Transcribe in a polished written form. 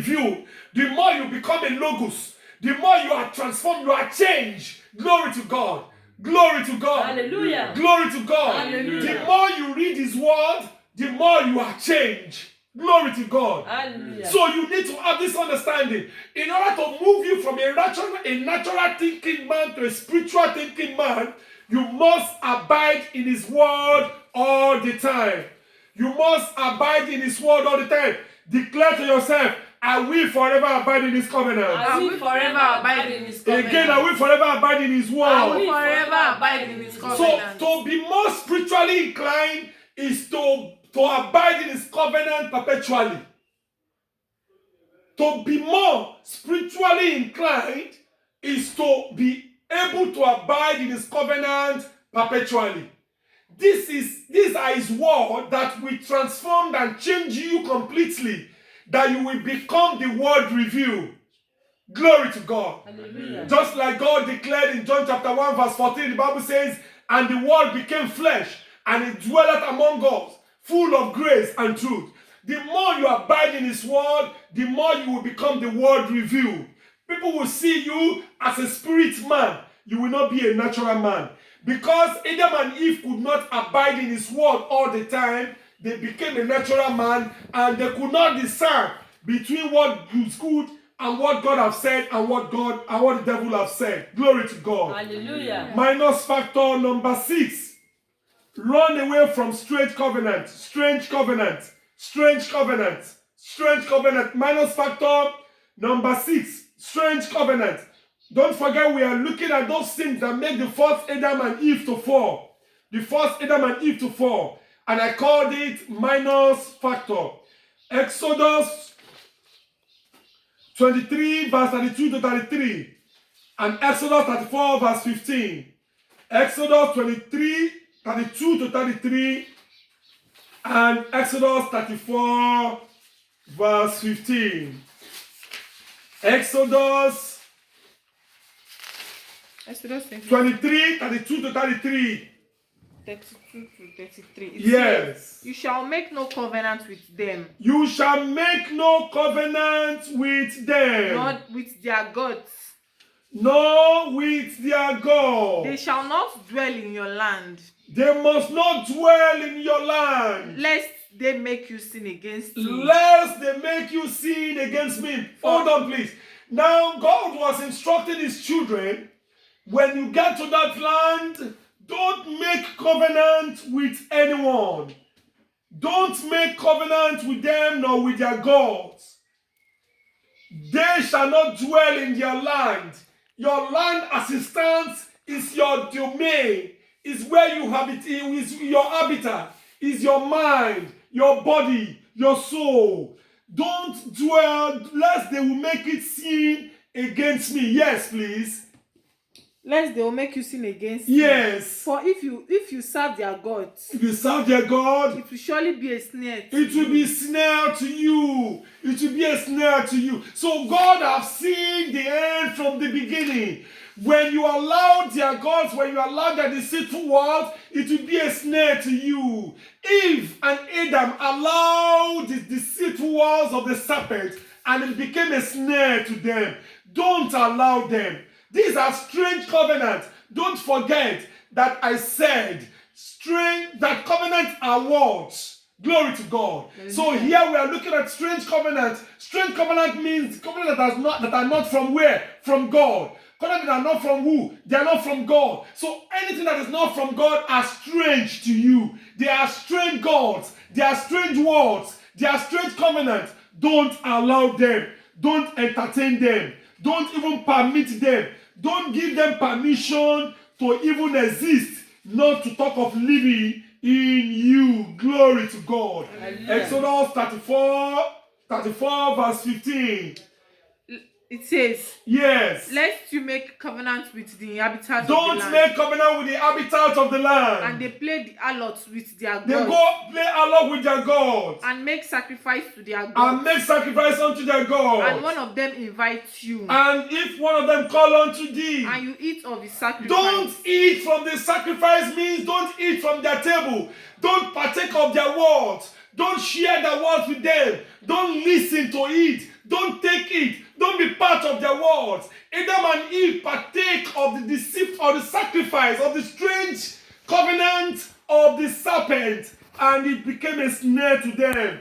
review, the more you become a logos, the more you are transformed, you are changed. Glory to God. Glory to God. Hallelujah. Glory to God. Hallelujah. The more you read His word, the more you are changed. Glory to God. Hallelujah. So you need to have this understanding. In order to move you from a natural thinking man to a spiritual thinking man, you must abide in His word all the time. You must abide in His word all the time. Declare to yourself, I will forever abide in His covenant. I will forever abide in His covenant. Again, I will forever abide in His word. I will forever abide in His covenant. So to be more spiritually inclined is to abide in His covenant perpetually. To be more spiritually inclined is to be able to abide in His covenant perpetually. These are His word that will transform and change you completely, that you will become the word review. Glory to God. Hallelujah. Just like God declared in John chapter 1 verse 14, the Bible says, and the word became flesh, and it dwelleth among us, full of grace and truth. The more you abide in His word, the more you will become the word review. People will see you as a spirit man. You will not be a natural man. Because Adam and Eve could not abide in His word all the time, they became a natural man, and they could not discern between what is good and what God have said and what the devil have said. Glory to God. Hallelujah. Minus factor number 6. Run away from strange covenant. Strange covenant. Strange covenant. Strange covenant. Minus factor number 6. Strange covenant. Don't forget, we are looking at those things that make the first Adam and Eve to fall. The first Adam and Eve to fall. And I called it minus factor. Exodus 23 verse 32 to 33. And Exodus 34 verse 15. Exodus 23, 32 to 33. And Exodus 34 verse 15. Exodus 23, 32 to 33. 32 to 33. It Yes. says, you shall make no covenant with them. You shall make no covenant with them. Not with their gods. Nor with their God. They shall not dwell in your land. They must not dwell in your land. Lest they make you sin against me. Lest they make you sin against me. Hold on, please. Now, God was instructing His children, when you get to that land, don't make covenant with anyone. Don't make covenant with them nor with their gods. They shall not dwell in their land. Your land as it stands is your domain. Is where you have it. Is your habitat. Is your mind, your body, your soul. Don't dwell lest they will make it sin against me. Yes, please. Lest they will make you sin against Yes. me. For if you serve their gods, If you serve their God, it will surely be a snare to it will you. be snare to you. It will be a snare to you. So God has seen the end from the beginning. When you allow their gods, when you allow their deceitful words, it will be a snare to you. Eve and Adam allowed the deceitful words of the serpent, and it became a snare to them. Don't allow them. These are strange covenants. Don't forget that I said that covenants are words. Glory to God. So here we are looking at strange covenants. Strange covenant means covenants that are not from where? From God. Covenants that are not from who? They are not from God. So anything that is not from God are strange to you. They are strange gods. They are strange words. They are strange covenants. Don't allow them. Don't entertain them. Don't even permit them. Don't give them permission to even exist, not to talk of living in you. Glory to God. Hallelujah. Exodus 34 verse 15. It says, Yes. lest you make covenant with the inhabitants of the Don't land. make covenant with the inhabitants of the land. And they play the harlots with their They gods. go play along with their gods. And make sacrifice to their gods. And make sacrifice unto their gods. And one of them invites you. And if one of them call unto thee, And you eat of his sacrifice. don't eat from the sacrifice means don't eat from their table. Don't partake of their words. Don't share the words with them. Don't listen to it. Don't take it. Don't be part of their words. Adam and Eve partake of the deceit or the sacrifice of the strange covenant of the serpent, and it became a snare to them.